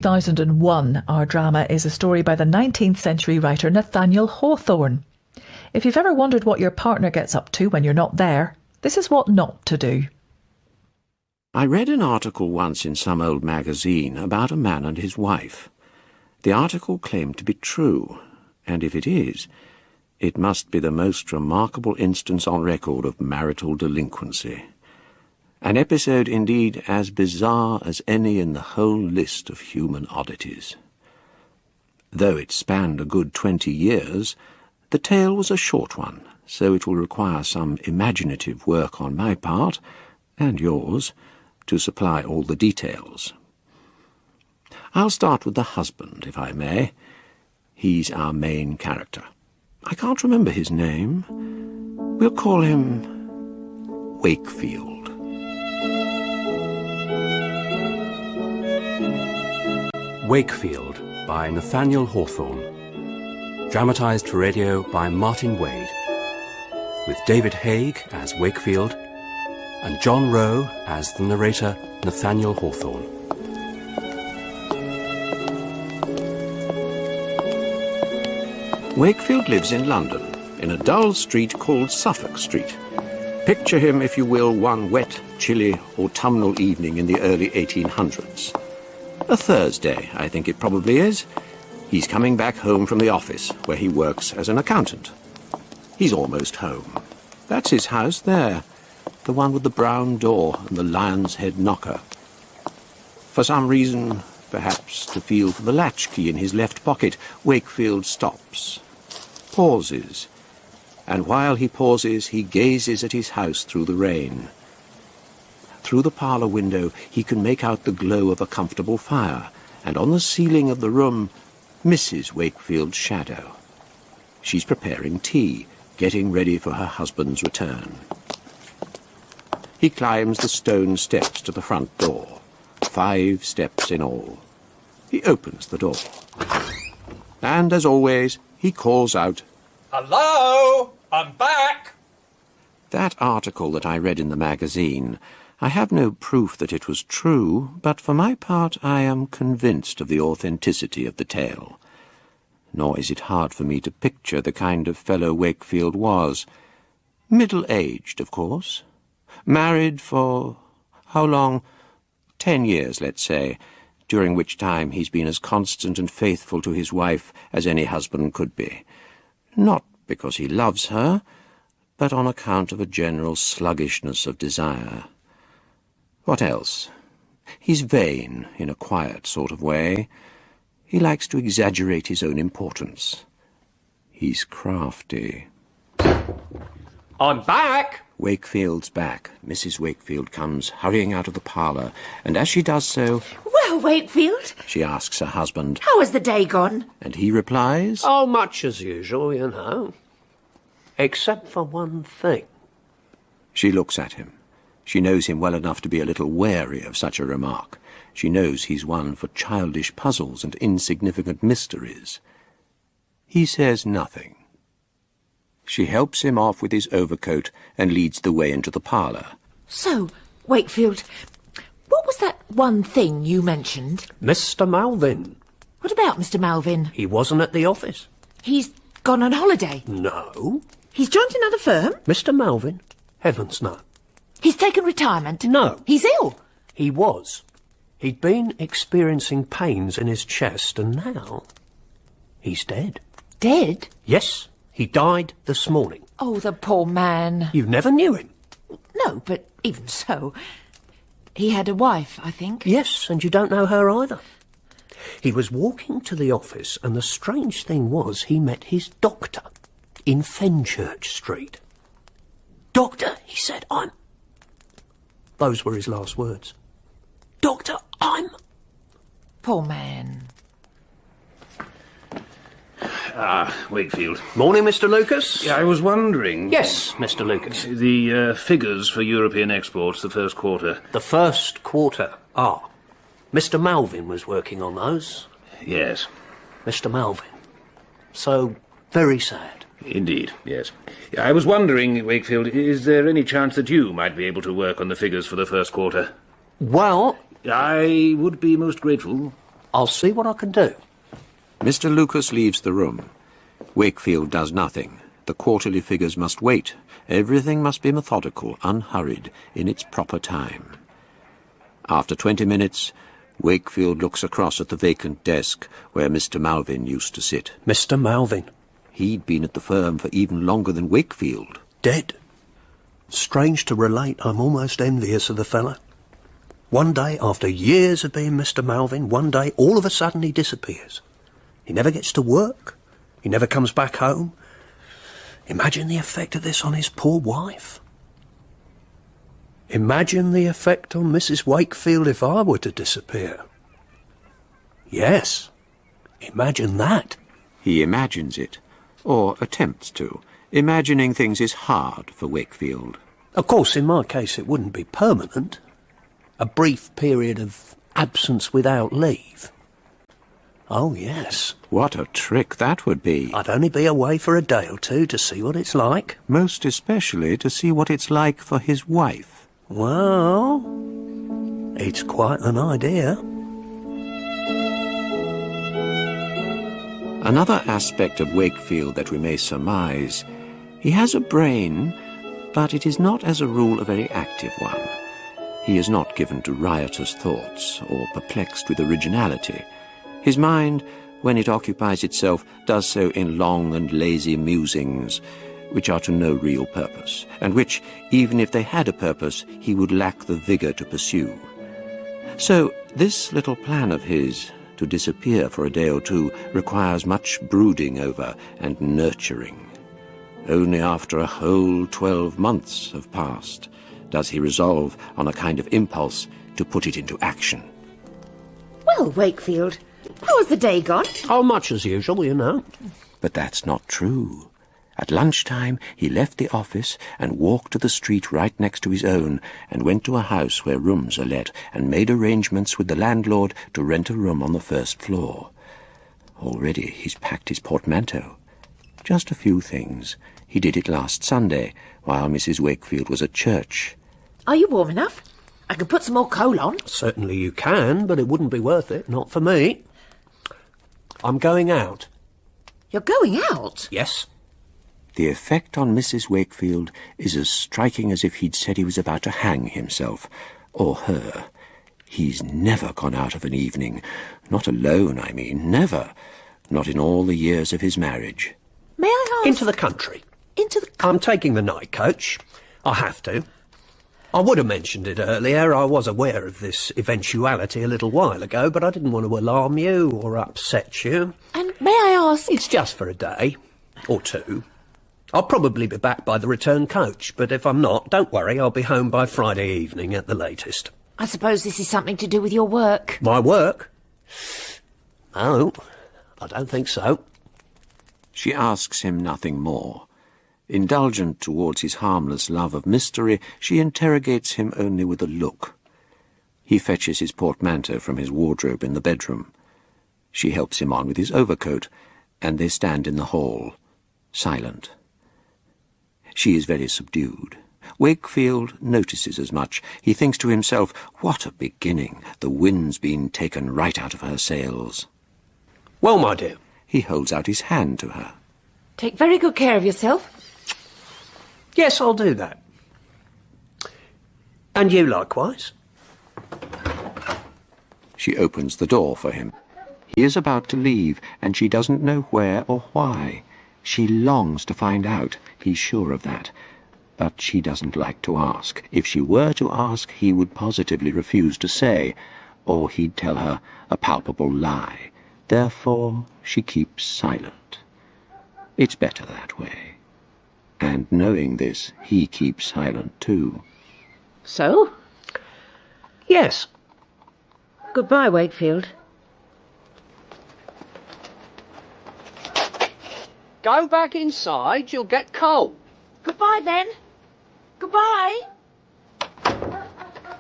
2001, our drama is a story by the 19th century writer Nathaniel Hawthorne. If you've ever wondered what your partner gets up to when you're not there, this is what not to do. I read an article once in some old magazine about a man and his wife. The article claimed to be true, and if it is, it must be the most remarkable instance on record of marital delinquency. An episode indeed as bizarre as any in the whole list of human oddities. Though it spanned a good 20 years, the tale was a short one, so it will require some imaginative work on my part, and yours, to supply all the details. I'll start with the husband, if I may. He's our main character. I can't remember his name. We'll call him Wakefield. Wakefield by Nathaniel Hawthorne. Dramatised for radio by Martin Wade. With David Haig as Wakefield and John Rowe as the narrator Nathaniel Hawthorne. Wakefield lives in London, in a dull street called Suffolk Street. Picture him, if you will, one wet, chilly, autumnal evening in the early 1800s. A Thursday, I think it probably is. He's coming back home from the office, where he works as an accountant. He's almost home. That's his house there, the one with the brown door and the lion's head knocker. For some reason, perhaps to feel for the latchkey in his left pocket, Wakefield stops, pauses, and while he pauses, he gazes at his house through the rain. Through the parlour window, he can make out the glow of a comfortable fire, and on the ceiling of the room, Mrs. Wakefield's shadow. She's preparing tea, getting ready for her husband's return. He climbs the stone steps to the front door, 5 steps in all. He opens the door. And, as always, he calls out, "Hello! I'm back!" That article that I read in the magazine, I have no proof that it was true, but for my part I am convinced of the authenticity of the tale. Nor is it hard for me to picture the kind of fellow Wakefield was. Middle-aged, of course. Married for, how long? 10 years, let's say, during which time he's been as constant and faithful to his wife as any husband could be. Not because he loves her, but on account of a general sluggishness of desire. What else? He's vain, in a quiet sort of way. He likes to exaggerate his own importance. He's crafty. I'm back! Wakefield's back. Mrs. Wakefield comes hurrying out of the parlour, and as she does so... "Well, Wakefield," she asks her husband. "how has the day gone?" And he replies... "Oh, much as usual, you know. Except for one thing." She looks at him. She knows him well enough to be a little wary of such a remark. She knows he's one for childish puzzles and insignificant mysteries. He says nothing. She helps him off with his overcoat and leads the way into the parlour. "So, Wakefield, what was that one thing you mentioned?" Mr. Malvin. "What about Mr. Malvin?" He wasn't at the office. "He's gone on holiday." No. "He's joined another firm." Mr. Malvin? Heavens, no. "He's taken retirement." No. "He's ill." He was. He'd been experiencing pains in his chest, and now he's dead. "Dead?" Yes, he died this morning. "Oh, the poor man." You never knew him? "No, but even so, he had a wife, I think." Yes, and you don't know her either. He was walking to the office, and the strange thing was he met his doctor in Fenchurch Street. "Doctor," he said, "I'm..." Those were his last words. "Doctor, I'm..." Poor man. Wakefield. Morning, Mr. Lucas. Yeah, I was wondering... Yes, Mr. Lucas. The figures for European exports the first quarter. The first quarter. Ah. Mr. Malvin was working on those. Yes. Mr. Malvin. So, very sad. Indeed, yes. I was wondering, Wakefield, is there any chance that you might be able to work on the figures for the first quarter? Well... I would be most grateful. I'll see what I can do. Mr. Lucas leaves the room. Wakefield does nothing. The quarterly figures must wait. Everything must be methodical, unhurried, in its proper time. After 20 minutes, Wakefield looks across at the vacant desk where Mr. Malvin used to sit. Mr. Malvin. He'd been at the firm for even longer than Wakefield. Dead. Strange to relate, I'm almost envious of the fella. One day, after years of being Mr. Malvin, one day, all of a sudden he disappears. He never gets to work. He never comes back home. Imagine the effect of this on his poor wife. Imagine the effect on Mrs. Wakefield if I were to disappear. Yes, imagine that. He imagines it, or attempts to. Imagining things is hard for Wakefield. Of course, in my case, it wouldn't be permanent. A brief period of absence without leave. Oh, yes. What a trick that would be. I'd only be away for a day or two to see what it's like. Most especially to see what it's like for his wife. Well, it's quite an idea. Another aspect of Wakefield that we may surmise, he has a brain, but it is not as a rule a very active one. He is not given to riotous thoughts or perplexed with originality. His mind, when it occupies itself, does so in long and lazy musings, which are to no real purpose, and which, even if they had a purpose, he would lack the vigour to pursue. So this little plan of his, to disappear for a day or two, requires much brooding over and nurturing. Only after a whole 12 months have passed does he resolve on a kind of impulse to put it into action. Well, Wakefield, how has the day gone? Oh, much as usual, you know. But that's not true. At lunchtime, he left the office and walked to the street right next to his own and went to a house where rooms are let and made arrangements with the landlord to rent a room on the first floor. Already he's packed his portmanteau. Just a few things. He did it last Sunday while Mrs. Wakefield was at church. Are you warm enough? I can put some more coal on. Certainly you can, but it wouldn't be worth it, not for me. I'm going out. You're going out? Yes. The effect on Mrs. Wakefield is as striking as if he'd said he was about to hang himself, or her. He's never gone out of an evening. Not alone, I mean, never. Not in all the years of his marriage. May I ask? Into the country. Into the... I'm taking the night coach. I have to. I would have mentioned it earlier. I was aware of this eventuality a little while ago, but I didn't want to alarm you or upset you. And may I ask... It's just for a day. Or two. I'll probably be back by the return coach, but if I'm not, don't worry, I'll be home by Friday evening at the latest. I suppose this is something to do with your work. My work? No, I don't think so. She asks him nothing more. Indulgent towards his harmless love of mystery, she interrogates him only with a look. He fetches his portmanteau from his wardrobe in the bedroom. She helps him on with his overcoat, and they stand in the hall, silent. She is very subdued. Wakefield notices as much. He thinks to himself, what a beginning. The wind's been taken right out of her sails. Well, my dear. He holds out his hand to her. Take very good care of yourself. Yes, I'll do that. And you likewise. She opens the door for him. He is about to leave, and she doesn't know where or why. She longs to find out, he's sure of that. But she doesn't like to ask. If she were to ask, he would positively refuse to say, or he'd tell her a palpable lie. Therefore, she keeps silent. It's better that way. And knowing this, he keeps silent too. So? Yes. Goodbye, Wakefield. Go back inside, you'll get cold. Goodbye, then. Goodbye.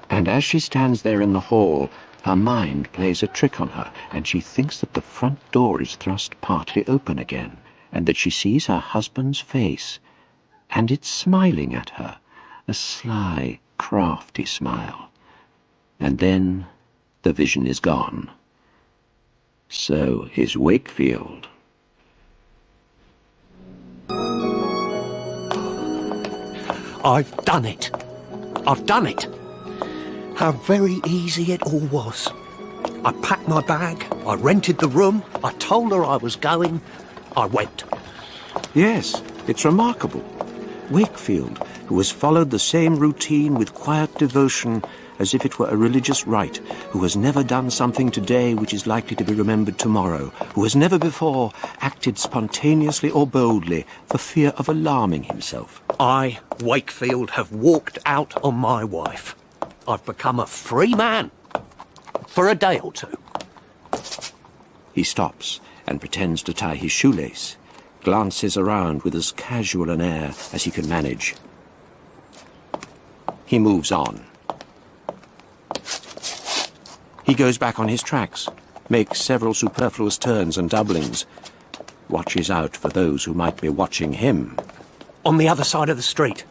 And as she stands there in the hall, her mind plays a trick on her, and she thinks that the front door is thrust partly open again, and that she sees her husband's face, and it's smiling at her, a sly, crafty smile. And then the vision is gone. So is Wakefield. I've done it. I've done it. How very easy it all was. I packed my bag, I rented the room, I told her I was going, I went. Yes, it's remarkable. Wakefield, who has followed the same routine with quiet devotion as if it were a religious rite, who has never done something today which is likely to be remembered tomorrow, who has never before acted spontaneously or boldly for fear of alarming himself. I, Wakefield, have walked out on my wife. I've become a free man. For a day or two. He stops and pretends to tie his shoelace, glances around with as casual an air as he can manage. He moves on. He goes back on his tracks, makes several superfluous turns and doublings, watches out for those who might be watching him. On the other side of the street,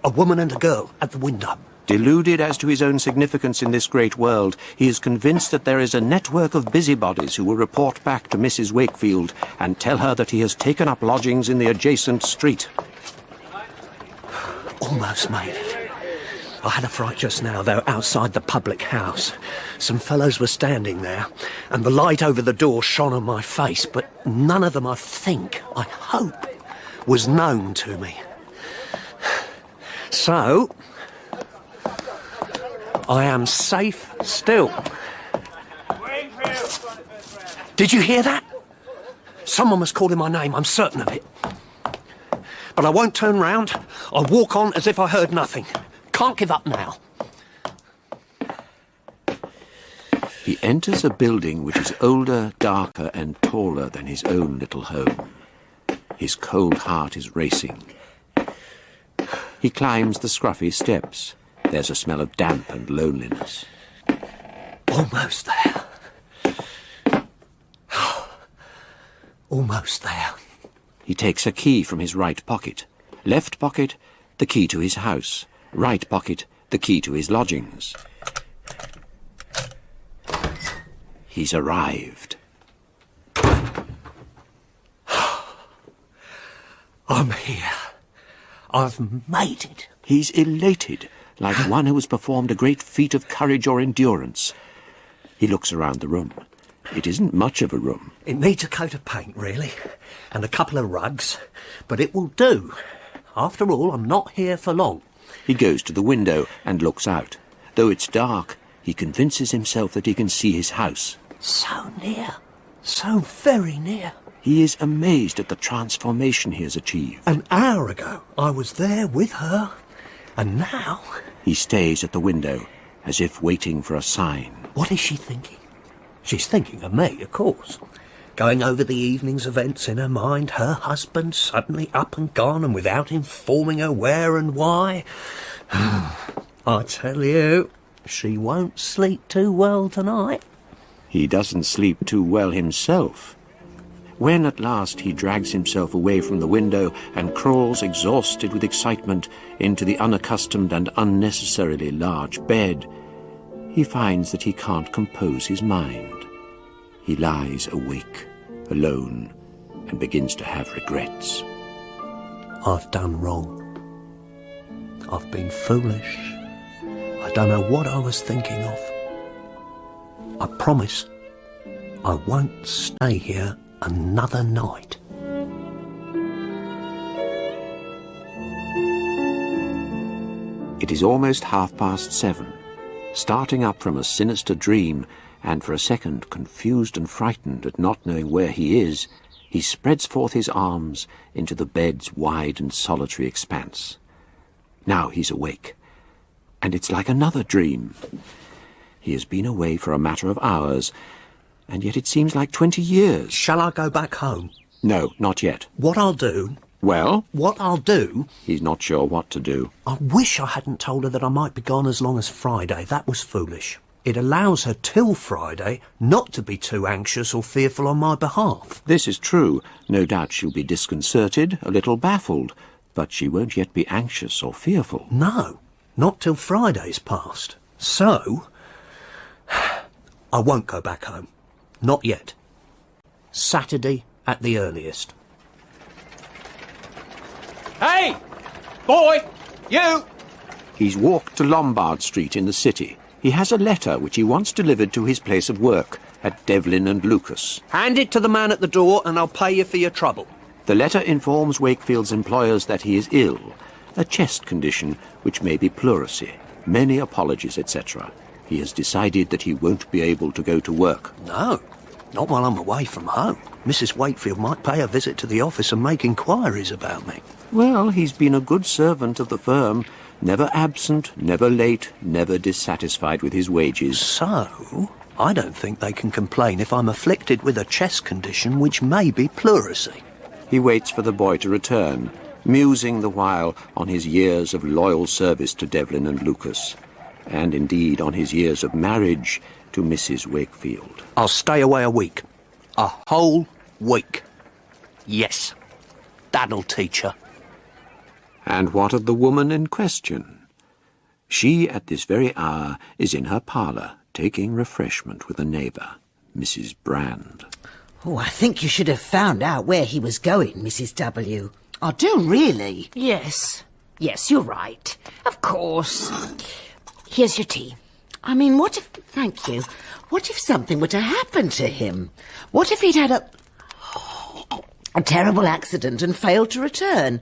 a woman and a girl at the window. Deluded as to his own significance in this great world, he is convinced that there is a network of busybodies who will report back to Mrs. Wakefield and tell her that he has taken up lodgings in the adjacent street. Almost made it. I had a fright just now, though, outside the public house. Some fellows were standing there, and the light over the door shone on my face, but none of them, I hope, was known to me. So, I am safe still. Did you hear that? Someone was calling my name, I'm certain of it. But I won't turn round. I'll walk on as if I heard nothing. Can't give up now. He enters a building which is older, darker and taller than his own little home. His cold heart is racing. He climbs the scruffy steps. There's a smell of damp and loneliness. Almost there. Almost there. He takes a key from his right pocket. Left pocket, the key to his house. Right pocket, the key to his lodgings. He's arrived. I'm here. I've made it. He's elated, like one who has performed a great feat of courage or endurance. He looks around the room. It isn't much of a room. It needs a coat of paint, really, and a couple of rugs, but it will do. After all, I'm not here for long. He goes to the window and looks out. Though it's dark, he convinces himself that he can see his house. So near. So very near. He is amazed at the transformation he has achieved. An hour ago, I was there with her, and now... He stays at the window, as if waiting for a sign. What is she thinking? She's thinking of me, of course. Going over the evening's events in her mind, her husband suddenly up and gone and without informing her where and why. I tell you, she won't sleep too well tonight. He doesn't sleep too well himself. When at last he drags himself away from the window and crawls exhausted with excitement into the unaccustomed and unnecessarily large bed, he finds that he can't compose his mind. He lies awake, alone, and begins to have regrets. I've done wrong. I've been foolish. I don't know what I was thinking of. I promise I won't stay here another night. It is almost 7:30. Starting up from a sinister dream, and for a second confused and frightened at not knowing where he is, he spreads forth his arms into the bed's wide and solitary expanse. Now he's awake, and it's like another dream. He has been away for a matter of hours, and yet it seems like 20 years. Shall I go back home? No, not yet. What I'll do... Well? What I'll do... He's not sure what to do. I wish I hadn't told her that I might be gone as long as Friday. That was foolish. It allows her till Friday not to be too anxious or fearful on my behalf. This is true. No doubt she'll be disconcerted, a little baffled, but she won't yet be anxious or fearful. No, not till Friday's passed. So, I won't go back home. Not yet. Saturday at the earliest. Hey! Boy! You! He's walked to Lombard Street in the city. He has a letter which he wants delivered to his place of work at Devlin and Lucas. Hand it to the man at the door and I'll pay you for your trouble. The letter informs Wakefield's employers that he is ill, a chest condition which may be pleurisy, many apologies, etc. He has decided that he won't be able to go to work. No, not while I'm away from home. Mrs. Wakefield might pay a visit to the office and make inquiries about me. Well, he's been a good servant of the firm, never absent, never late, never dissatisfied with his wages. So, I don't think they can complain if I'm afflicted with a chest condition which may be pleurisy. He waits for the boy to return, musing the while on his years of loyal service to Devlin and Lucas, and indeed on his years of marriage to Mrs. Wakefield. I'll stay away a week. A whole week. Yes, that'll teach her. And what of the woman in question? She, at this very hour, is in her parlour, taking refreshment with a neighbour, Mrs. Brand. Oh, I think you should have found out where he was going, Mrs. W. I do, really. Yes. Yes, you're right. Of course. Here's your tea. I mean, what if... Thank you. What if something were to happen to him? What if he'd had a terrible accident and failed to return?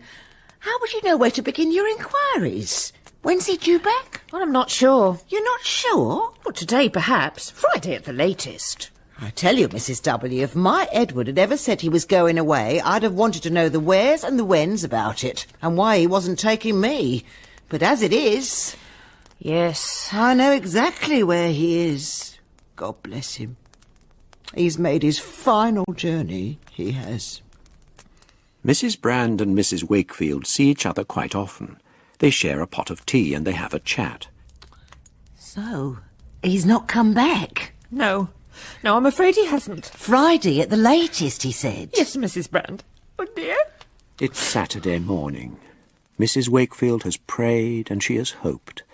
How would you know where to begin your inquiries? When's he due back? Well, I'm not sure. You're not sure? Well, today, perhaps. Friday at the latest. I tell you, Mrs. W., if my Edward had ever said he was going away, I'd have wanted to know the wheres and the whens about it, and why he wasn't taking me. But as it is... Yes. I know exactly where he is. God bless him. He's made his final journey, he has. Mrs. Brand and Mrs. Wakefield see each other quite often. They share a pot of tea and they have a chat. So, he's not come back? No. No, I'm afraid he hasn't. Friday at the latest, he said. Yes, Mrs. Brand. Oh, dear. It's Saturday morning. Mrs. Wakefield has prayed and she has hoped.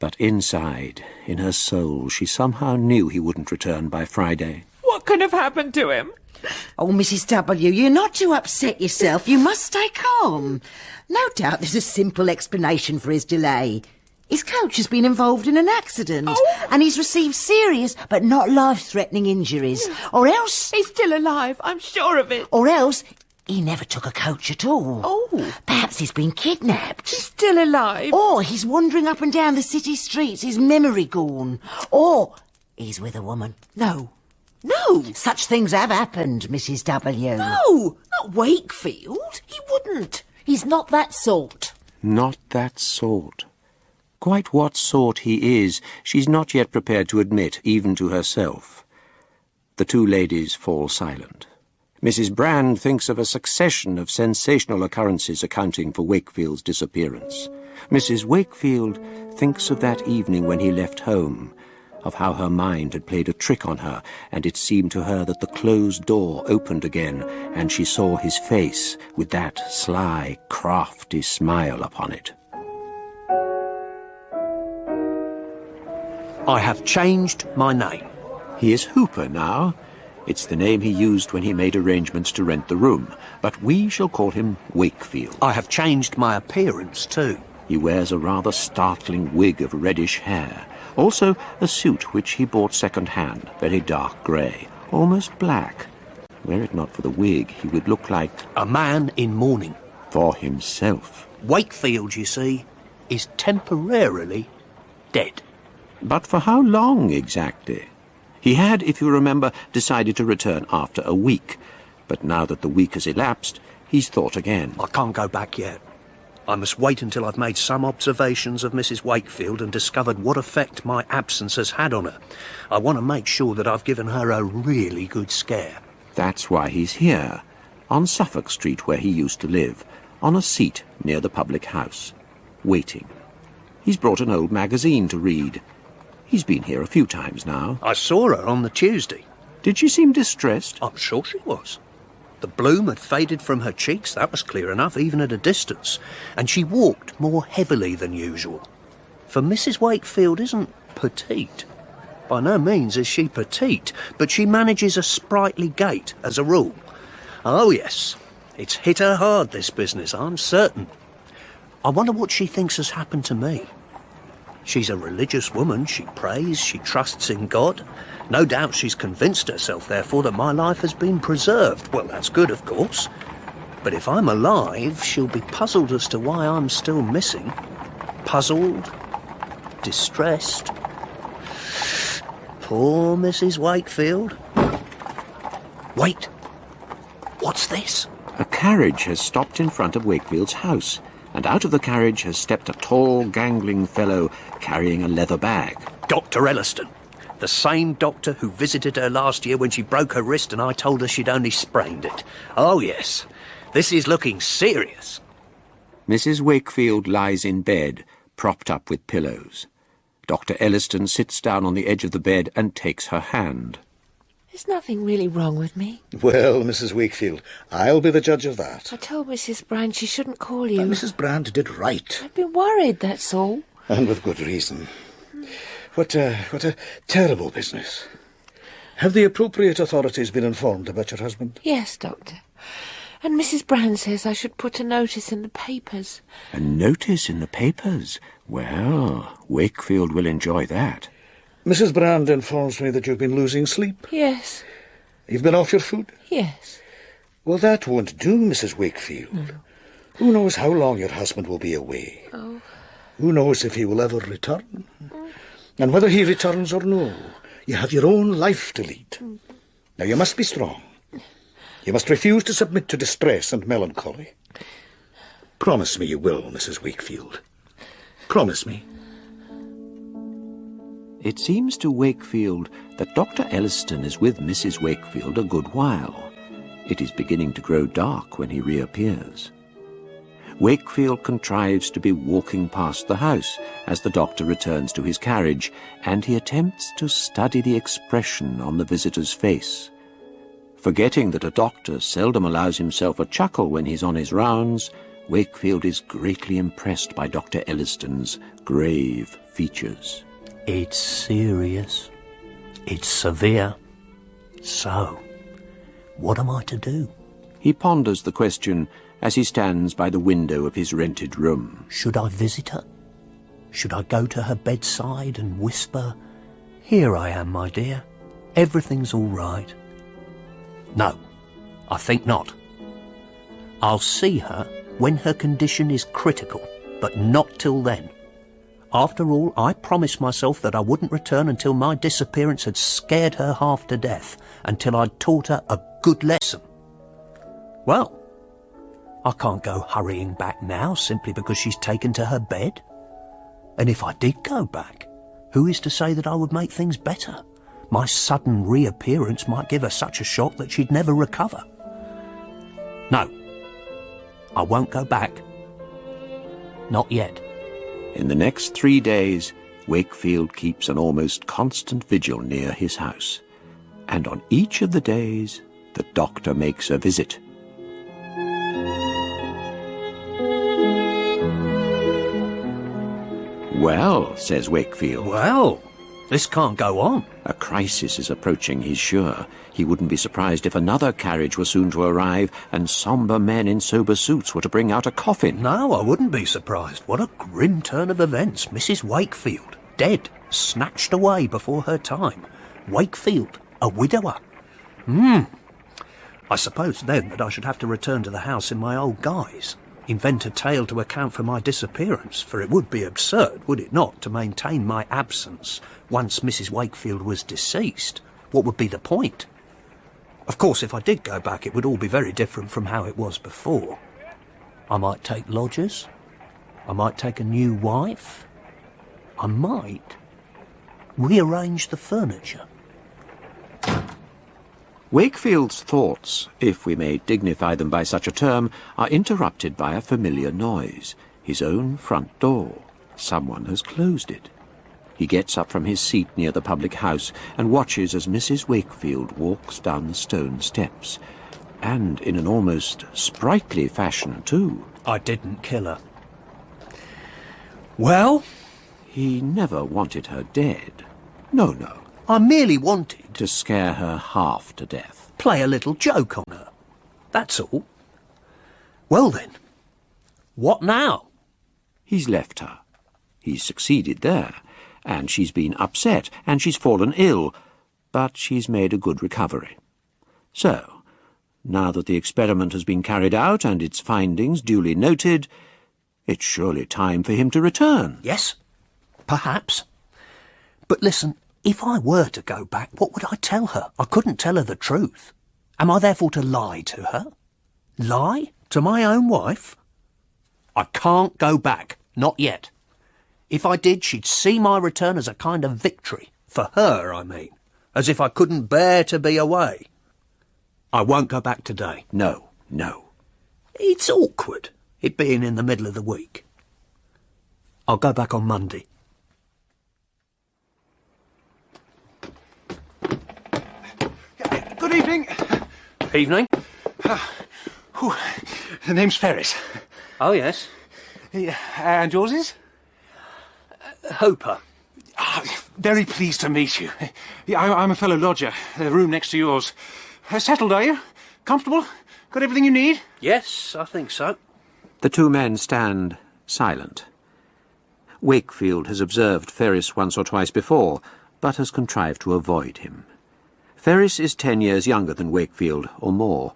But inside, in her soul, she somehow knew he wouldn't return by Friday. What could have happened to him? Oh, Mrs. W., you're not to upset yourself. You must stay calm. No doubt there's a simple explanation for his delay. His coach has been involved in an accident, and he's received serious but not life-threatening injuries. Or else... He's still alive, I'm sure of it. Or else he never took a coach at all. Oh. Perhaps he's been kidnapped. He's still alive. Or he's wandering up and down the city streets, his memory gone. Or he's with a woman. No. No. Such things have happened, Mrs. W. No, not Wakefield. He wouldn't. He's not that sort. Not that sort. Quite what sort he is, she's not yet prepared to admit, even to herself. The two ladies fall silent. Mrs. Brand thinks of a succession of sensational occurrences accounting for Wakefield's disappearance. Mrs. Wakefield thinks of that evening when he left home, of how her mind had played a trick on her, and it seemed to her that the closed door opened again, and she saw his face with that sly, crafty smile upon it. I have changed my name. He is Hooper now. It's the name he used when he made arrangements to rent the room, but we shall call him Wakefield. I have changed my appearance too. He wears a rather startling wig of reddish hair, also a suit which he bought second-hand, very dark grey, almost black. Were it not for the wig, he would look like... a man in mourning. For himself. Wakefield, you see, is temporarily dead. But for how long exactly? He had, if you remember, decided to return after a week, but now that the week has elapsed, he's thought again. I can't go back yet. I must wait until I've made some observations of Mrs. Wakefield and discovered what effect my absence has had on her. I want to make sure that I've given her a really good scare. That's why he's here, on Suffolk Street where he used to live, on a seat near the public house, waiting. He's brought an old magazine to read. He's been here a few times now. I saw her on the Tuesday. Did she seem distressed? I'm sure she was. The bloom had faded from her cheeks, that was clear enough, even at a distance, and she walked more heavily than usual. For Mrs. Wakefield isn't petite. By no means is she petite, but she manages a sprightly gait, as a rule. Oh, yes, it's hit her hard, this business, I'm certain. I wonder what she thinks has happened to me. She's a religious woman, she prays, she trusts in God. No doubt she's convinced herself, therefore, that my life has been preserved. Well, that's good, of course. But if I'm alive, she'll be puzzled as to why I'm still missing. Puzzled, distressed. Poor Mrs. Wakefield. Wait, what's this? A carriage has stopped in front of Wakefield's house, and out of the carriage has stepped a tall, gangling fellow carrying a leather bag. Dr. Elliston, the same doctor who visited her last year when she broke her wrist and I told her she'd only sprained it. Oh, yes, this is looking serious. Mrs. Wakefield lies in bed, propped up with pillows. Dr. Elliston sits down on the edge of the bed and takes her hand. There's nothing really wrong with me. Well, Mrs. Wakefield, I'll be the judge of that. I told Mrs. Brand she shouldn't call you. Mrs. Brand did right. I've been worried, that's all. And with good reason. What a terrible business. Have the appropriate authorities been informed about your husband? Yes, Doctor. And Mrs. Brand says I should put a notice in the papers. A notice in the papers? Well, Wakefield will enjoy that. Mrs. Brand informs me that you've been losing sleep. Yes. You've been off your food? Yes. Well, that won't do, Mrs. Wakefield. No. Who knows how long your husband will be away? Oh. Who knows if he will ever return? And whether he returns or no, you have your own life to lead. Now, you must be strong. You must refuse to submit to distress and melancholy. Promise me you will, Mrs. Wakefield. Promise me. It seems to Wakefield that Dr. Elliston is with Mrs. Wakefield a good while. It is beginning to grow dark when he reappears. Wakefield contrives to be walking past the house as the doctor returns to his carriage, and he attempts to study the expression on the visitor's face. Forgetting that a doctor seldom allows himself a chuckle when he's on his rounds, Wakefield is greatly impressed by Dr. Elliston's grave features. It's serious. It's severe. So, what am I to do? He ponders the question as he stands by the window of his rented room. Should I visit her? Should I go to her bedside and whisper, "Here I am, my dear. Everything's all right"? No, I think not. I'll see her when her condition is critical, but not till then. After all, I promised myself that I wouldn't return until my disappearance had scared her half to death, until I'd taught her a good lesson. Well, I can't go hurrying back now simply because she's taken to her bed. And if I did go back, who is to say that I would make things better? My sudden reappearance might give her such a shock that she'd never recover. No, I won't go back. Not yet. In the next 3 days, Wakefield keeps an almost constant vigil near his house, and on each of the days, the doctor makes a visit. Well, says Wakefield. Well, this can't go on. A crisis is approaching, he's sure. He wouldn't be surprised if another carriage were soon to arrive and sombre men in sober suits were to bring out a coffin. No, I wouldn't be surprised. What a grim turn of events. Mrs. Wakefield, dead, snatched away before her time. Wakefield, a widower. I suppose then that I should have to return to the house in my old guise. Invent a tale to account for my disappearance, for it would be absurd, would it not, to maintain my absence once Mrs. Wakefield was deceased. What would be the point? Of course, if I did go back, it would all be very different from how it was before. I might take lodgers. I might take a new wife. I might rearrange the furniture. Wakefield's thoughts, if we may dignify them by such a term, are interrupted by a familiar noise. His own front door. Someone has closed it. He gets up from his seat near the public house and watches as Mrs. Wakefield walks down the stone steps. And in an almost sprightly fashion, too. I didn't kill her. Well? He never wanted her dead. No, I merely wanted To scare her half to death. play a little joke on her. That's all. Well then, what now? He's left her. He's succeeded there, and she's been upset, and she's fallen ill, but she's made a good recovery. So, now that the experiment has been carried out and its findings duly noted, it's surely time for him to return. Yes, perhaps. But listen, if I were to go back, what would I tell her? I couldn't tell her the truth. Am I therefore to lie to her? Lie to my own wife? I can't go back, not yet. If I did, she'd see my return as a kind of victory. For her, I mean. As if I couldn't bear to be away. I won't go back today. No, no. It's awkward, it being in the middle of the week. I'll go back on Monday. Good evening. Evening. The name's Ferris. Oh, yes. And yours is? Hooper. Very pleased to meet you. I'm a fellow lodger. The room next to yours. Settled, are you? Comfortable? Got everything you need? Yes, I think so. The two men stand silent. Wakefield has observed Ferris once or twice before, but has contrived to avoid him. Ferris is 10 years younger than Wakefield, or more.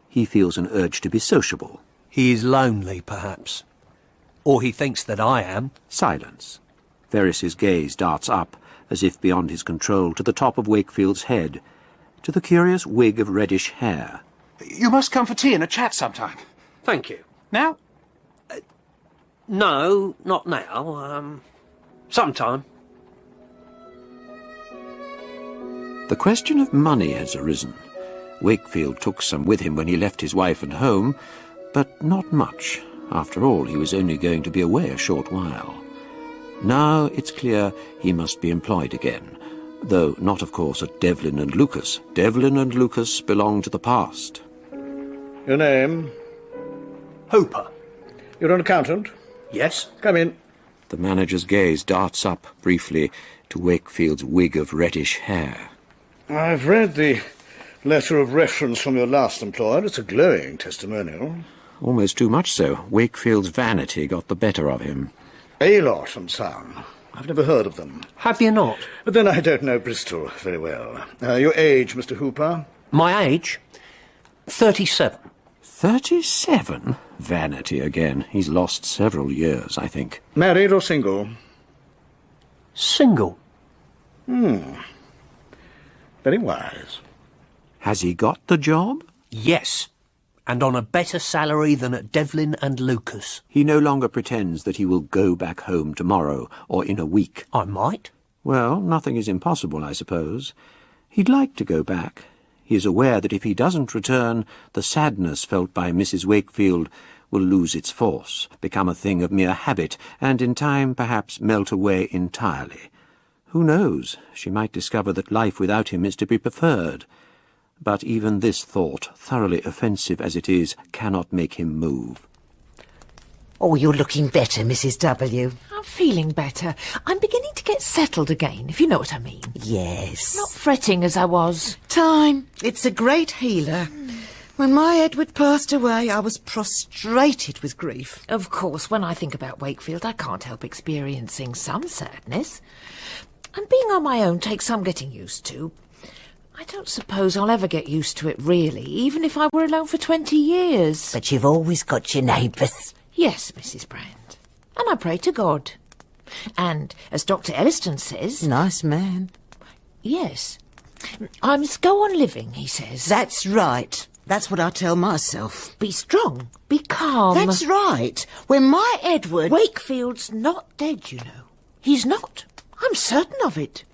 He feels an urge to be sociable. He is lonely, perhaps. Or he thinks that I am. Silence. Ferris's gaze darts up, as if beyond his control, to the top of Wakefield's head, to the curious wig of reddish hair. You must come for tea and a chat sometime. Thank you. Now? No, not now. Sometime. The question of money has arisen. Wakefield took some with him when he left his wife and home, but not much. After all, he was only going to be away a short while. Now it's clear he must be employed again, though not, of course, at Devlin and Lucas. Devlin and Lucas belong to the past. Your name? Hooper. You're an accountant? Yes. Come in. The manager's gaze darts up, briefly, to Wakefield's wig of reddish hair. I've read the letter of reference from your last employer. It's a glowing testimonial. Almost too much so. Wakefield's vanity got the better of him. Aylott and Son. I've never heard of them. Have you not? But then I don't know Bristol very well. Your age, Mr. Hooper? My age? 37. 37? Vanity again. He's lost several years, I think. Married or single? Single. Very wise. Has he got the job? Yes. And on a better salary than at Devlin and Lucas. He no longer pretends that he will go back home tomorrow or in a week. I might. Well, nothing is impossible, I suppose. He'd like to go back. He is aware that if he doesn't return, the sadness felt by Mrs. Wakefield will lose its force, become a thing of mere habit, and in time perhaps melt away entirely. Who knows? She might discover that life without him is to be preferred. But even this thought, thoroughly offensive as it is, cannot make him move. Oh, you're looking better, Mrs. W. I'm feeling better. I'm beginning to get settled again, if you know what I mean. Yes. Not fretting as I was. Time. It's a great healer. When my Edward passed away, I was prostrated with grief. Of course, when I think about Wakefield, I can't help experiencing some sadness. And being on my own takes some getting used to. I don't suppose I'll ever get used to it, really, even if I were alone for 20 years. But you've always got your neighbours. Yes, Mrs. Brand. And I pray to God. And, as Dr. Elliston says... Nice man. Yes. I must go on living, he says. That's right. That's what I tell myself. Be strong. Be calm. That's right. When my Edward... Wakefield's not dead, you know. He's not. I'm certain of it.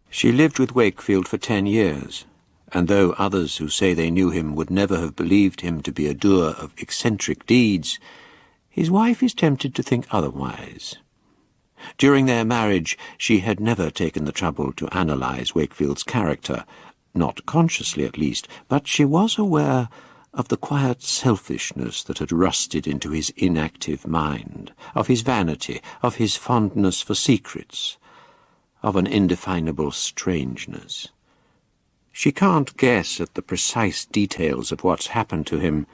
She lived with Wakefield for 10 years, and though others who say they knew him would never have believed him to be a doer of eccentric deeds, his wife is tempted to think otherwise. During their marriage, she had never taken the trouble to analyse Wakefield's character, not consciously at least, but she was aware of the quiet selfishness that had rusted into his inactive mind, of his vanity, of his fondness for secrets, of an indefinable strangeness. She can't guess at the precise details of what's happened to him,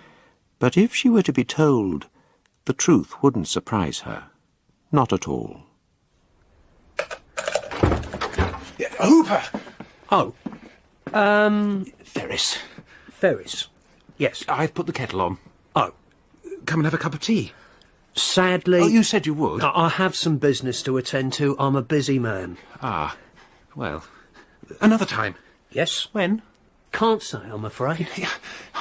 but if she were to be told, the truth wouldn't surprise her. Not at all. Hooper! Oh. Ferris. Ferris. Yes. I've put the kettle on. Oh. Come and have a cup of tea. Sadly... Oh, you said you would. I have some business to attend to. I'm a busy man. Ah. Well, another time. Yes? When? Can't say, I'm afraid.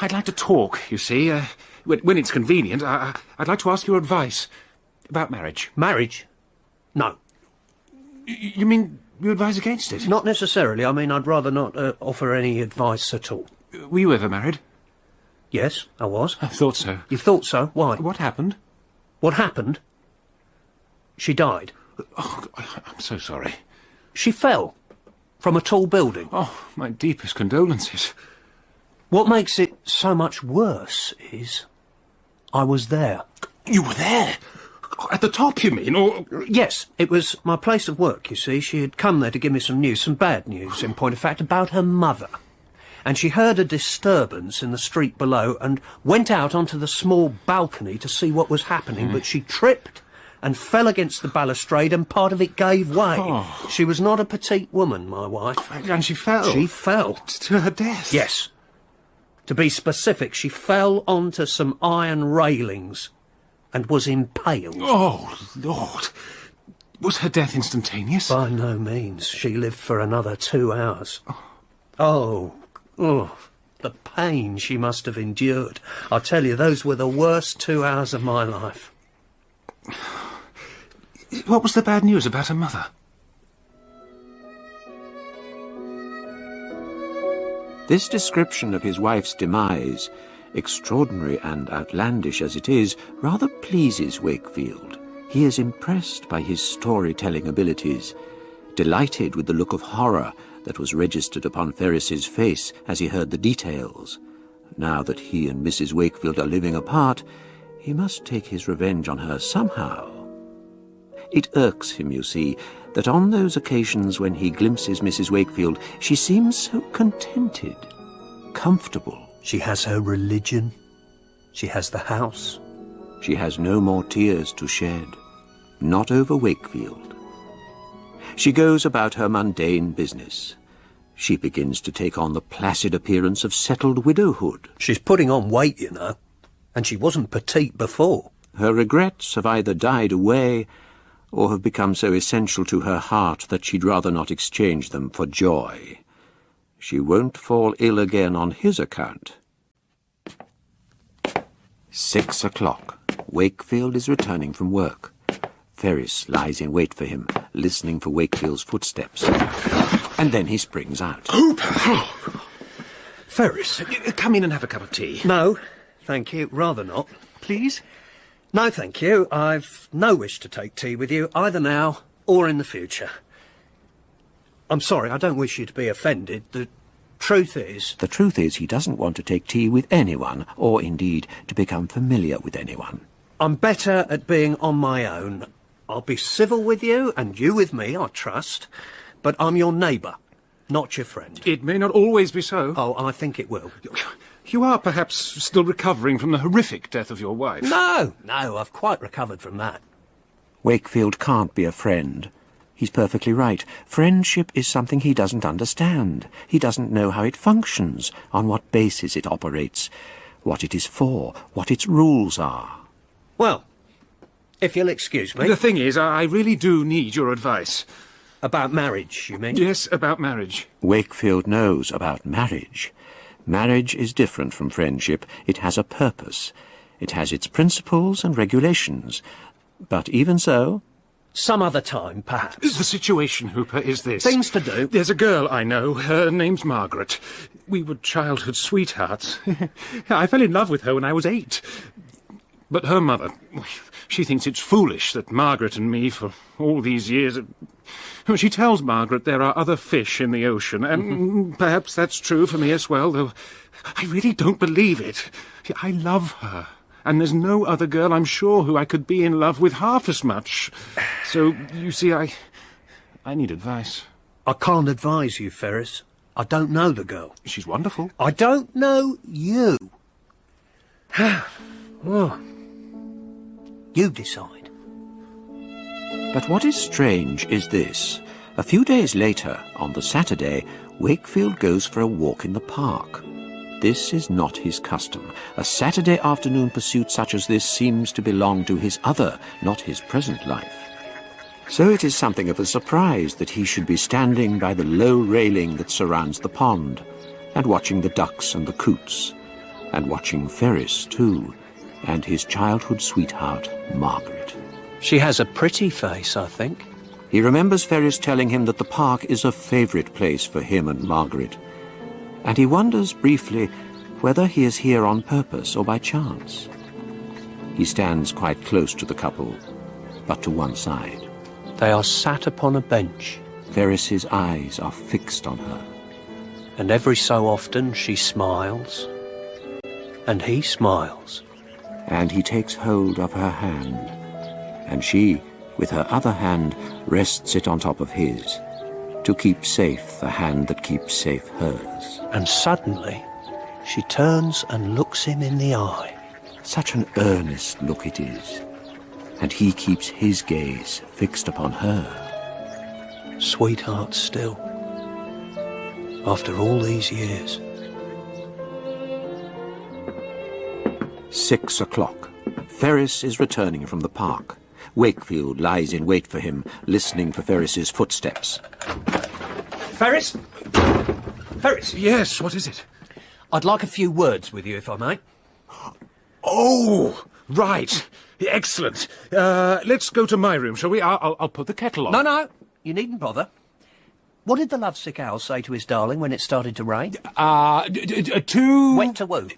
I'd like to talk, you see. When it's convenient, I'd like to ask your advice about marriage. Marriage? No. You mean you advise against it? Not necessarily. I mean, I'd rather not offer any advice at all. Were you ever married? Yes, I was. I thought so. You thought so? Why? What happened? What happened? She died. Oh, I'm so sorry. She fell from a tall building. Oh, my deepest condolences. What makes it so much worse is I was there. You were there? At the top, you mean? Or... Yes, it was my place of work, you see. She had come there to give me some news, some bad news, in point of fact, about her mother. And she heard a disturbance in the street below and went out onto the small balcony to see what was happening, but she tripped and fell against the balustrade and part of it gave way. Oh. She was not a petite woman, my wife. And she fell? She fell. To her death? Yes. To be specific, she fell onto some iron railings and was impaled. Oh, Lord. Was her death instantaneous? By no means. She lived for another 2 hours. Oh, the pain she must have endured. I tell you, those were the worst 2 hours of my life. What was the bad news about her mother? This description of his wife's demise, extraordinary and outlandish as it is, rather pleases Wakefield. He is impressed by his storytelling abilities, delighted with the look of horror that was registered upon Ferris's face as he heard the details. Now that he and Mrs. Wakefield are living apart, he must take his revenge on her somehow. It irks him, you see, that on those occasions when he glimpses Mrs. Wakefield, she seems so contented, comfortable. She has her religion. She has the house. She has no more tears to shed, not over Wakefield. She goes about her mundane business. She begins to take on the placid appearance of settled widowhood. She's putting on weight, you know, and she wasn't petite before. Her regrets have either died away or have become so essential to her heart that she'd rather not exchange them for joy. She won't fall ill again on his account. 6 o'clock. Wakefield is returning from work. Ferris lies in wait for him, listening for Wakefield's footsteps. And then he springs out. Hooper! Ferris, come in and have a cup of tea. No, thank you, rather not. Please? No, thank you. I've no wish to take tea with you, either now or in the future. I'm sorry, I don't wish you to be offended. The truth is... The truth is he doesn't want to take tea with anyone, or indeed to become familiar with anyone. I'm better at being on my own. I'll be civil with you, and you with me, I trust. But I'm your neighbour, not your friend. It may not always be so. Oh, I think it will. You are perhaps still recovering from the horrific death of your wife. No, I've quite recovered from that. Wakefield can't be a friend. He's perfectly right. Friendship is something he doesn't understand. He doesn't know how it functions, on what basis it operates, what it is for, what its rules are. Well, if you'll excuse me... The thing is, I really do need your advice. About marriage, you mean? Yes, about marriage. Wakefield knows about marriage. Marriage is different from friendship. It has a purpose. It has its principles and regulations. But even so... Some other time, perhaps. The situation, Hooper, is this. Things to do. There's a girl I know. Her name's Margaret. We were childhood sweethearts. I fell in love with her when I was 8. But her mother, she thinks it's foolish that Margaret and me, for all these years... She tells Margaret there are other fish in the ocean, and perhaps that's true for me as well, though I really don't believe it. I love her, and there's no other girl, I'm sure, who I could be in love with half as much. So, you see, I need advice. I can't advise you, Ferris. I don't know the girl. She's wonderful. I don't know you. Oh. You decide. But what is strange is this. A few days later, on the Saturday, Wakefield goes for a walk in the park. This is not his custom. A Saturday afternoon pursuit such as this seems to belong to his other, not his present life. So it is something of a surprise that he should be standing by the low railing that surrounds the pond, and watching the ducks and the coots, and watching Ferris too, and his childhood sweetheart, Margaret. She has a pretty face, I think. He remembers Ferris telling him that the park is a favourite place for him and Margaret, and he wonders briefly whether he is here on purpose or by chance. He stands quite close to the couple, but to one side. They are sat upon a bench. Ferris's eyes are fixed on her. And every so often she smiles, and he smiles. And he takes hold of her hand, and she, with her other hand, rests it on top of his, to keep safe the hand that keeps safe hers. And suddenly, she turns and looks him in the eye. Such an earnest look it is, and he keeps his gaze fixed upon her. Sweetheart still, after all these years. 6 o'clock. Ferris is returning from the park. Wakefield lies in wait for him, listening for Ferris's footsteps. Ferris? Ferris? Yes, what is it? I'd like a few words with you, if I may. Oh, right. Excellent. Let's go to my room, shall we? I'll put the kettle on. No, you needn't bother. What did the lovesick owl say to his darling when it started to rain? Too... Wet to woo.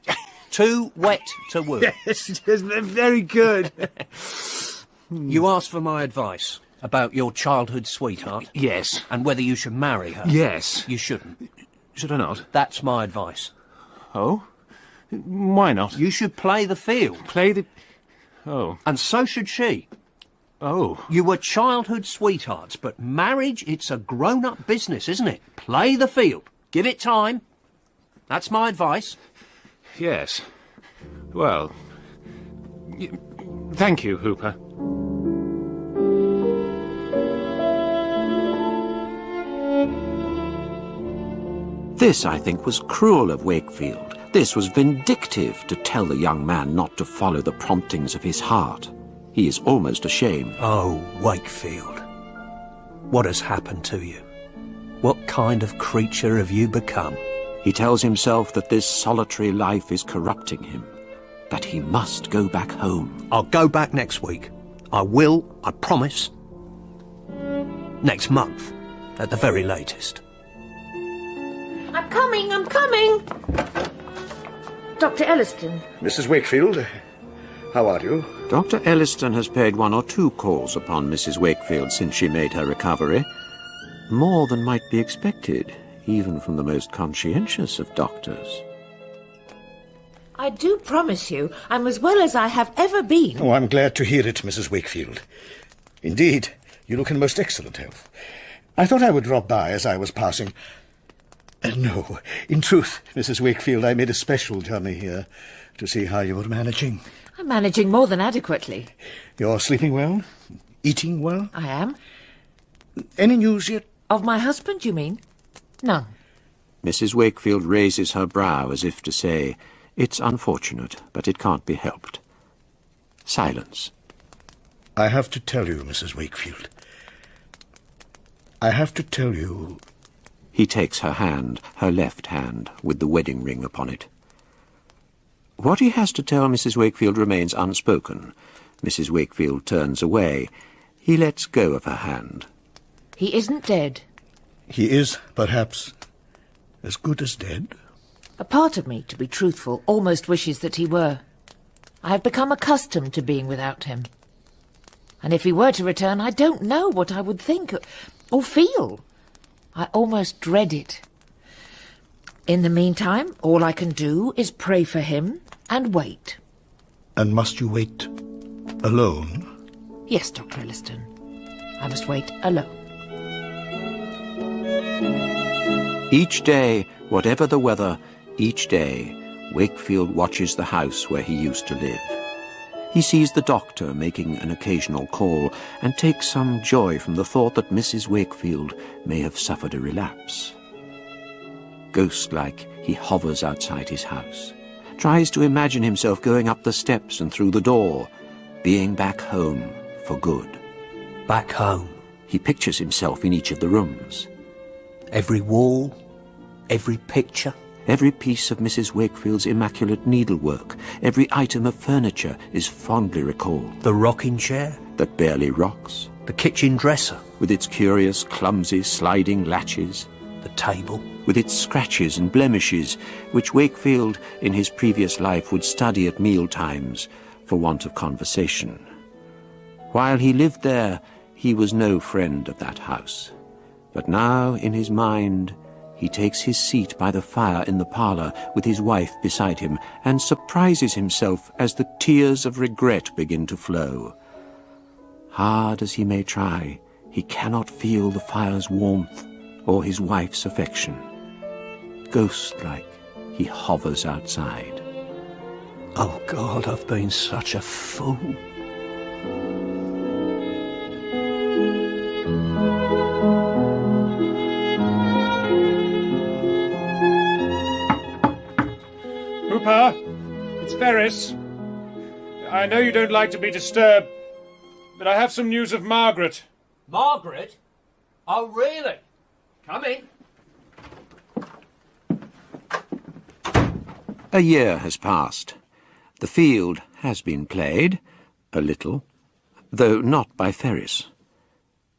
Too wet to woo. Yes, very good. You asked for my advice about your childhood sweetheart. Yes. And whether you should marry her. Yes. You shouldn't. Should I not? That's my advice. Oh? Why not? You should play the field. Play the... Oh. And so should she. Oh. You were childhood sweethearts, but marriage, it's a grown-up business, isn't it? Play the field. Give it time. That's my advice. Yes. Well... Thank you, Hooper. This, I think, was cruel of Wakefield. This was vindictive to tell the young man not to follow the promptings of his heart. He is almost ashamed. Oh, Wakefield. What has happened to you? What kind of creature have you become? He tells himself that this solitary life is corrupting him, that he must go back home. I'll go back next week. I will, I promise. Next month, at the very latest. I'm coming. Dr. Elliston. Mrs. Wakefield, how are you? Dr. Elliston has paid 1 or 2 calls upon Mrs. Wakefield since she made her recovery. More than might be expected, even from the most conscientious of doctors. I do promise you I'm as well as I have ever been. Oh, I'm glad to hear it, Mrs. Wakefield. Indeed, you look in most excellent health. I thought I would drop by as I was passing. No, in truth, Mrs. Wakefield, I made a special journey here to see how you were managing. I'm managing more than adequately. You're sleeping well? Eating well? I am. Any news yet? Of my husband, you mean? None. Mrs. Wakefield raises her brow as if to say, it's unfortunate, but it can't be helped. Silence. I have to tell you, Mrs. Wakefield. I have to tell you... He takes her hand, her left hand, with the wedding ring upon it. What he has to tell Mrs. Wakefield remains unspoken. Mrs. Wakefield turns away. He lets go of her hand. He isn't dead. He is, perhaps, as good as dead. A part of me, to be truthful, almost wishes that he were. I have become accustomed to being without him. And if he were to return, I don't know what I would think or feel. I almost dread it. In the meantime, all I can do is pray for him and wait. And must you wait alone? Yes, Dr. Elliston. I must wait alone. Each day, whatever the weather, each day, Wakefield watches the house where he used to live. He sees the doctor making an occasional call and takes some joy from the thought that Mrs. Wakefield may have suffered a relapse. Ghost-like, he hovers outside his house, tries to imagine himself going up the steps and through the door, being back home for good. Back home. He pictures himself in each of the rooms. Every wall, every picture. Every piece of Mrs. Wakefield's immaculate needlework, every item of furniture is fondly recalled. The rocking chair. That barely rocks. The kitchen dresser. With its curious, clumsy, sliding latches. The table. With its scratches and blemishes, which Wakefield in his previous life would study at meal times for want of conversation. While he lived there, he was no friend of that house. But now, in his mind, he takes his seat by the fire in the parlour with his wife beside him and surprises himself as the tears of regret begin to flow. Hard as he may try, he cannot feel the fire's warmth or his wife's affection. Ghost-like, he hovers outside. Oh, God, I've been such a fool. Hooper, it's Ferris. I know you don't like to be disturbed, but I have some news of Margaret. Margaret? Oh, really? Come in. A year has passed. The field has been played, a little, though not by Ferris.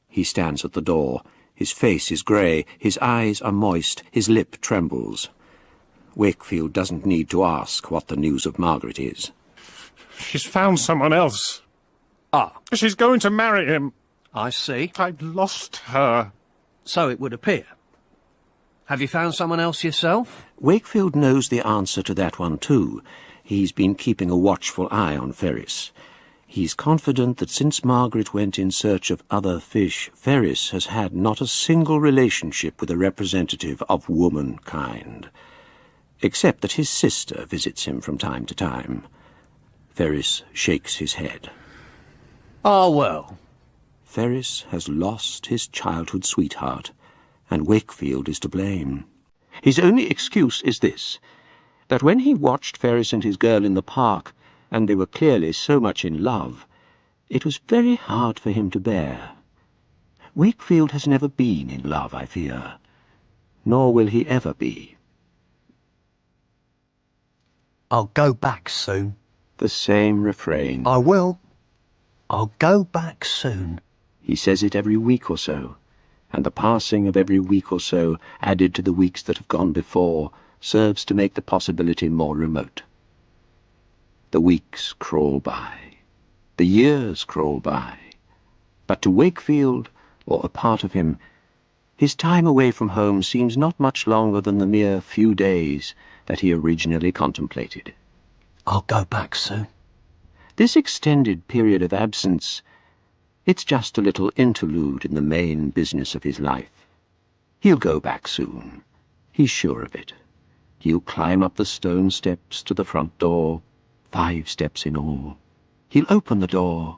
He stands at the door. His face is grey, his eyes are moist, his lip trembles. Wakefield doesn't need to ask what the news of Margaret is. She's found someone else. Ah, She's going to marry him. I see. I've lost her. So it would appear. Have you found someone else yourself? Wakefield knows the answer to that one too. He's been keeping a watchful eye on Ferris. He's confident that since Margaret went in search of other fish, Ferris has had not a single relationship with a representative of womankind. Except that his sister visits him from time to time. Ferris shakes his head. Ah, well. Ferris has lost his childhood sweetheart, and Wakefield is to blame. His only excuse is this, that when he watched Ferris and his girl in the park, and they were clearly so much in love, it was very hard for him to bear. Wakefield has never been in love, I fear, nor will he ever be. I'll go back soon. The same refrain. I will. I'll go back soon. He says it every week or so, and the passing of every week or so, added to the weeks that have gone before, serves to make the possibility more remote. The weeks crawl by. The years crawl by. But to Wakefield, or a part of him, his time away from home seems not much longer than the mere few days that he originally contemplated. I'll go back soon. This extended period of absence, it's just a little interlude in the main business of his life. He'll go back soon. He's sure of it. He'll climb up the stone steps to the front door, 5 steps in all. He'll open the door.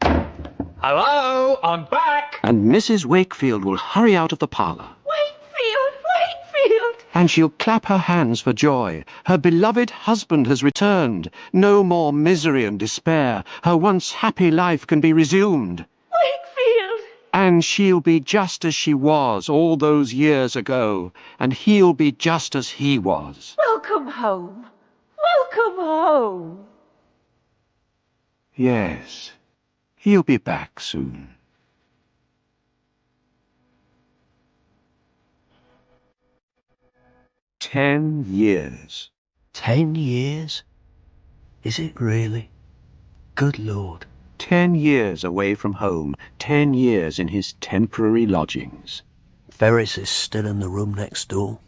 Hello, I'm back. And Mrs. Wakefield will hurry out of the parlour. Wakefield! And she'll clap her hands for joy. Her beloved husband has returned. No more misery and despair. Her once happy life can be resumed. Wakefield! And she'll be just as she was all those years ago. And he'll be just as he was. Welcome home. Welcome home. Yes, he'll be back soon. "10 years. 10 years? Is it really? Good Lord. 10 years away from home. 10 years in his temporary lodgings. Ferris is still in the room next door.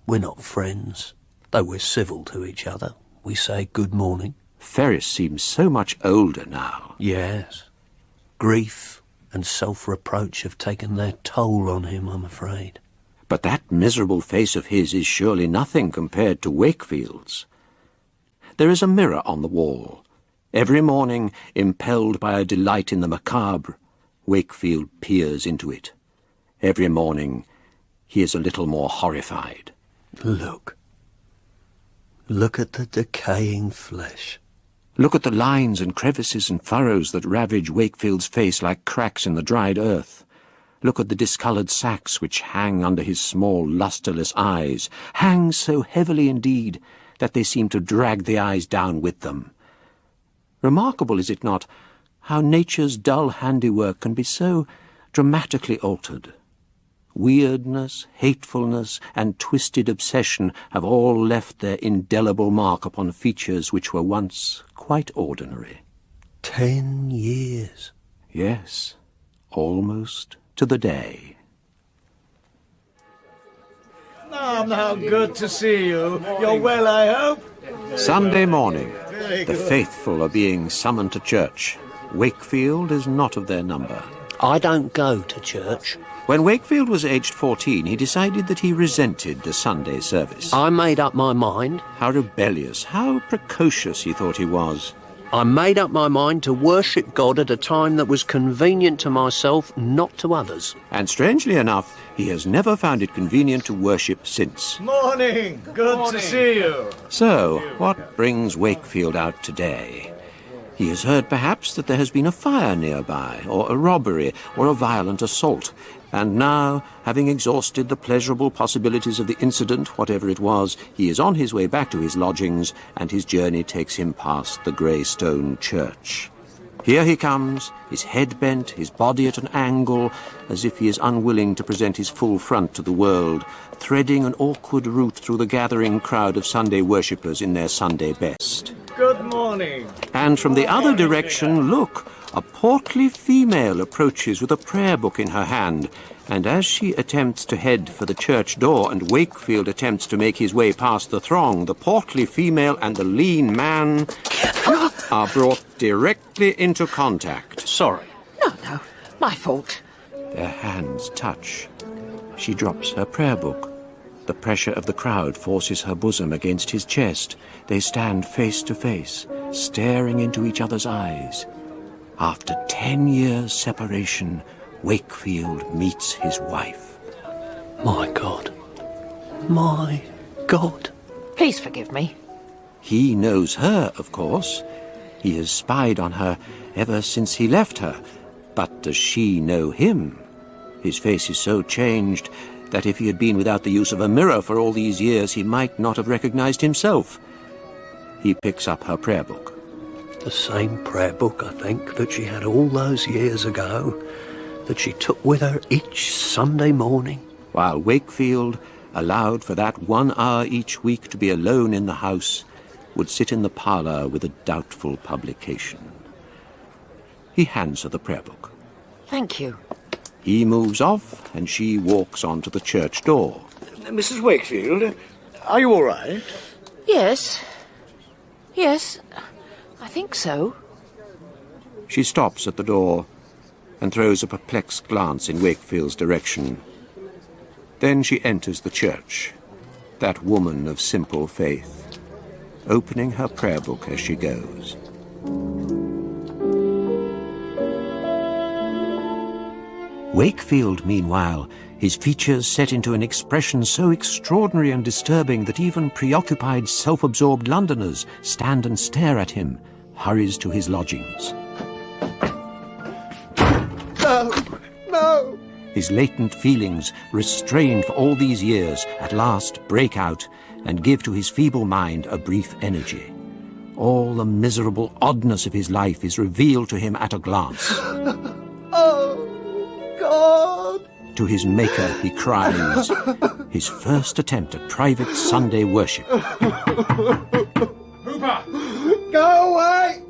We're not friends, though we're civil to each other. We say good morning. Ferris seems so much older now. Yes. Grief and self-reproach have taken their toll on him, I'm afraid. But that miserable face of his is surely nothing compared to Wakefield's. There is a mirror on the wall. Every morning, impelled by a delight in the macabre, Wakefield peers into it. Every morning, he is a little more horrified. Look. Look at the decaying flesh. Look at the lines and crevices and furrows that ravage Wakefield's face like cracks in the dried earth. Look at the discoloured sacs which hang under his small, lustreless eyes, hang so heavily indeed that they seem to drag the eyes down with them. Remarkable, is it not, how nature's dull handiwork can be so dramatically altered? Weirdness, hatefulness, and twisted obsession have all left their indelible mark upon features which were once quite ordinary. 10 years. Yes, almost to the day. Now, good to see you. You're well, I hope? Sunday morning. The faithful are being summoned to church. Wakefield is not of their number. I don't go to church. When Wakefield was aged 14, he decided that he resented the Sunday service. I made up my mind. How rebellious, how precocious he thought he was. I made up my mind to worship God at a time that was convenient to myself, not to others. And strangely enough, he has never found it convenient to worship since. Morning. Good to see you. So, what brings Wakefield out today? He has heard perhaps that there has been a fire nearby, or a robbery, or a violent assault. And now, having exhausted the pleasurable possibilities of the incident, whatever it was, he is on his way back to his lodgings, and his journey takes him past the grey stone church. Here he comes, his head bent, his body at an angle, as if he is unwilling to present his full front to the world, threading an awkward route through the gathering crowd of Sunday worshippers in their Sunday best. Good morning. And from the other direction, look, a portly female approaches with a prayer book in her hand, and as she attempts to head for the church door and Wakefield attempts to make his way past the throng, the portly female and the lean man are brought directly into contact. Sorry. No, my fault. Their hands touch. She drops her prayer book. The pressure of the crowd forces her bosom against his chest. They stand face to face, staring into each other's eyes. After 10 years' separation, Wakefield meets his wife. My God. My God. Please forgive me. He knows her, of course. He has spied on her ever since he left her. But does she know him? His face is so changed that if he had been without the use of a mirror for all these years, he might not have recognized himself. He picks up her prayer book. The same prayer book, I think, that she had all those years ago, that she took with her each Sunday morning. While Wakefield, allowed for that 1 hour each week to be alone in the house, would sit in the parlour with a doubtful publication. He hands her the prayer book. Thank you. He moves off, and she walks on to the church door. Mrs. Wakefield, are you all right? Yes, I think so. She stops at the door and throws a perplexed glance in Wakefield's direction. Then she enters the church, that woman of simple faith, opening her prayer book as she goes. Wakefield, meanwhile, his features set into an expression so extraordinary and disturbing that even preoccupied, self-absorbed Londoners stand and stare at him, hurries to his lodgings. No! His latent feelings, restrained for all these years, at last break out and give to his feeble mind a brief energy. All the miserable oddness of his life is revealed to him at a glance. Oh, God! To his Maker he cries, his first attempt at private Sunday worship. Hooper! Go away!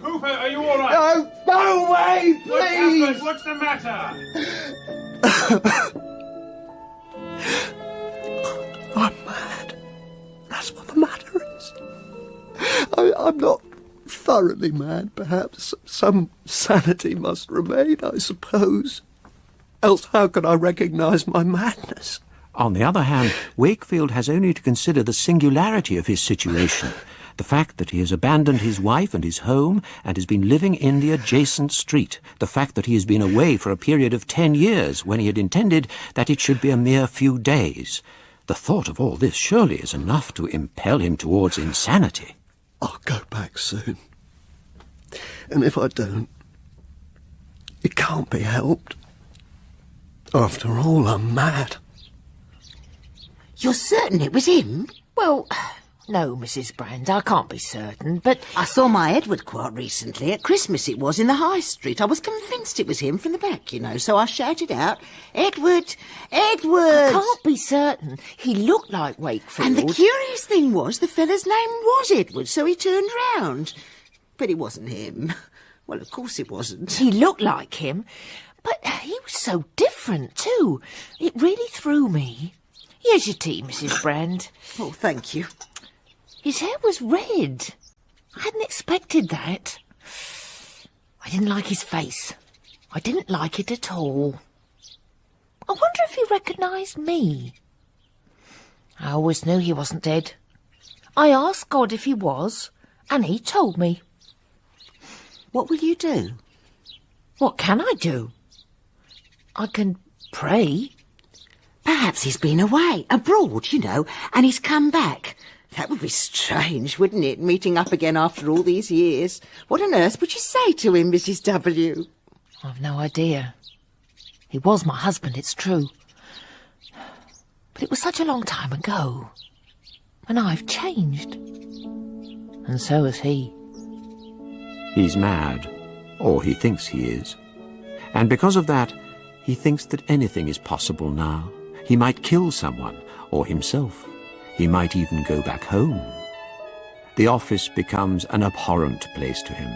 Hooper, are you all right? No, go away, please! What's the matter? I'm mad. That's what the matter is. I'm not thoroughly mad, perhaps. Some sanity must remain, I suppose. Else how could I recognise my madness? On the other hand, Wakefield has only to consider the singularity of his situation, the fact that he has abandoned his wife and his home and has been living in the adjacent street, the fact that he has been away for a period of 10 years when he had intended that it should be a mere few days. The thought of all this surely is enough to impel him towards insanity. I'll go back soon. And if I don't, it can't be helped. After all, I'm mad. You're certain it was him? Well, no, Mrs. Brand, I can't be certain, but... I saw my Edward quite recently. At Christmas it was, in the High Street. I was convinced it was him from the back, you know, so I shouted out, "Edward! Edward!" I can't be certain. He looked like Wakefield. And the curious thing was, the fella's name was Edward, so he turned round. But it wasn't him. Well, of course it wasn't. He looked like him, but he was so different, too. It really threw me. Here's your tea, Mrs. Brand. Oh, thank you. His hair was red. I hadn't expected that. I didn't like his face. I didn't like it at all. I wonder if he recognised me. I always knew he wasn't dead. I asked God if he was, and he told me. What will you do? What can I do? I can pray. Perhaps he's been away, abroad, you know, and he's come back. That would be strange, wouldn't it, meeting up again after all these years? What on earth would you say to him, Mrs. W? I've no idea. He was my husband, it's true. But it was such a long time ago. And I've changed. And so has he. He's mad, or he thinks he is. And because of that, he thinks that anything is possible now. He might kill someone, or himself. He might even go back home. The office becomes an abhorrent place to him.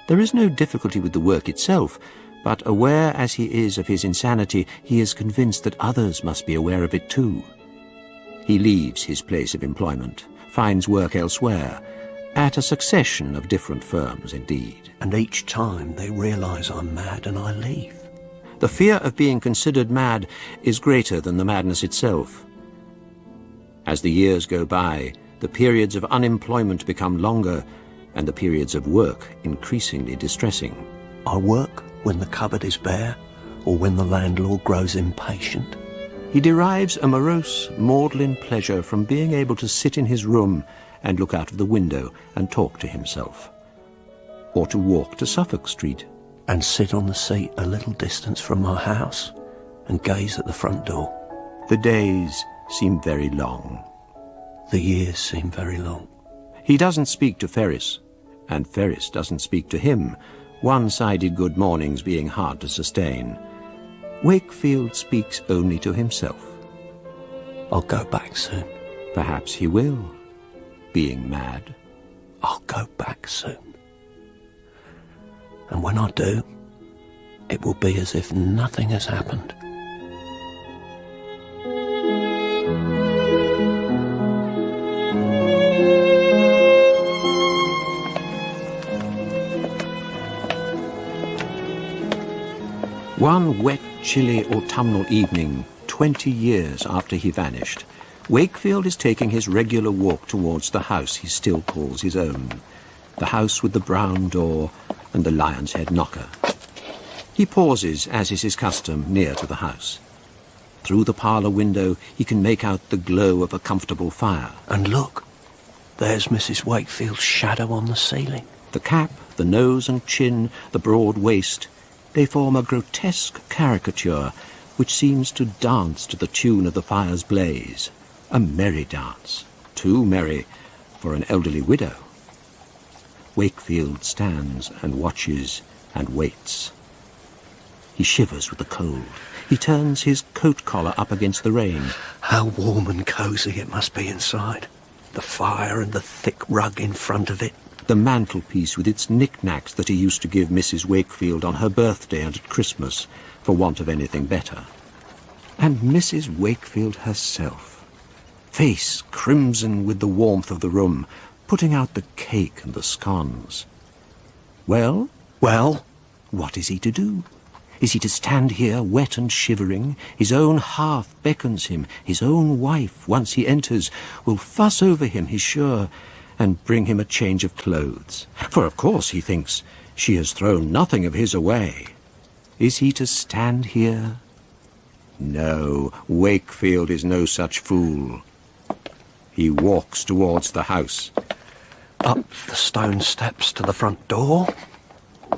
There is no difficulty with the work itself, but aware as he is of his insanity, he is convinced that others must be aware of it too. He leaves his place of employment, finds work elsewhere, at a succession of different firms indeed. And each time they realise I'm mad and I leave. The fear of being considered mad is greater than the madness itself. As the years go by, the periods of unemployment become longer, and the periods of work increasingly distressing. I work when the cupboard is bare, or when the landlord grows impatient. He derives a morose, maudlin pleasure from being able to sit in his room and look out of the window and talk to himself, or to walk to Suffolk Street. And sit on the seat a little distance from my house and gaze at the front door. The days seem very long. The years seem very long. He doesn't speak to Ferris, and Ferris doesn't speak to him, one-sided good mornings being hard to sustain. Wakefield speaks only to himself. I'll go back soon. Perhaps he will, being mad. I'll go back soon. And when I do, it will be as if nothing has happened. One wet, chilly autumnal evening, 20 years after he vanished, Wakefield is taking his regular walk towards the house he still calls his own, the house with the brown door and the lion's head knocker. He pauses, as is his custom, near to the house. Through the parlour window he can make out the glow of a comfortable fire. And look, there's Mrs. Wakefield's shadow on the ceiling. The cap, the nose and chin, the broad waist, they form a grotesque caricature which seems to dance to the tune of the fire's blaze. A merry dance, too merry for an elderly widow. Wakefield stands and watches and waits. He shivers with the cold. He turns his coat collar up against the rain. How warm and cosy it must be inside. The fire and the thick rug in front of it. The mantelpiece with its knick-knacks that he used to give Mrs. Wakefield on her birthday and at Christmas, for want of anything better. And Mrs. Wakefield herself, face crimson with the warmth of the room, putting out the cake and the scones. Well? Well? What is he to do? Is he to stand here wet and shivering? His own hearth beckons him. His own wife, once he enters, will fuss over him, he's sure, and bring him a change of clothes. For of course, he thinks, she has thrown nothing of his away. Is he to stand here? No, Wakefield is no such fool. He walks towards the house. Up the stone steps to the front door.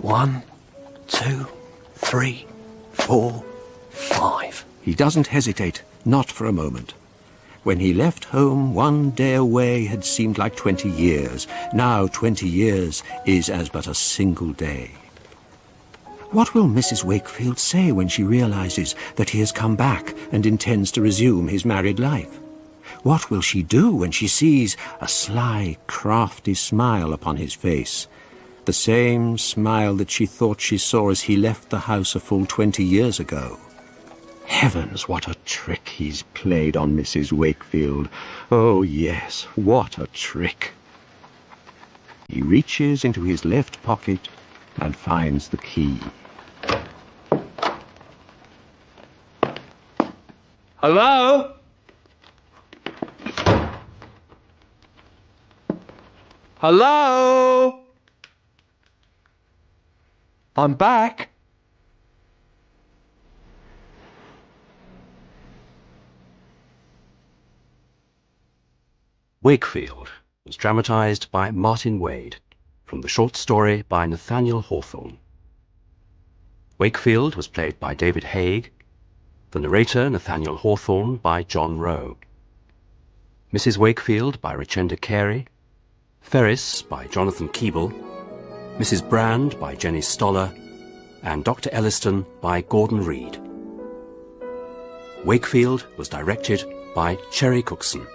1, 2, 3, 4, 5. He doesn't hesitate, not for a moment. When he left home, one day away had seemed like 20 years. Now 20 years is as but a single day. What will Mrs. Wakefield say when she realizes that he has come back and intends to resume his married life? What will she do when she sees a sly, crafty smile upon his face? The same smile that she thought she saw as he left the house a full 20 years ago. Heavens, what a trick he's played on Mrs. Wakefield. Oh, yes, what a trick. He reaches into his left pocket and finds the key. Hello? Hello? I'm back. Wakefield was dramatised by Martin Wade from the short story by Nathaniel Hawthorne. Wakefield was played by David Haig, the narrator Nathaniel Hawthorne by John Rowe, Mrs. Wakefield by Richenda Carey, Ferris by Jonathan Keeble, Mrs. Brand by Jenny Stoller, and Dr. Elliston by Gordon Reed. Wakefield was directed by Cherry Cookson.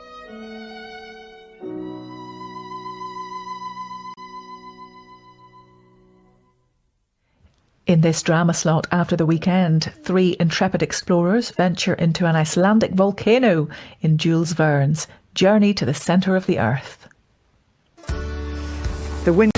In this drama slot after the weekend, 3 intrepid explorers venture into an Icelandic volcano in Jules Verne's Journey to the Centre of the Earth. The wind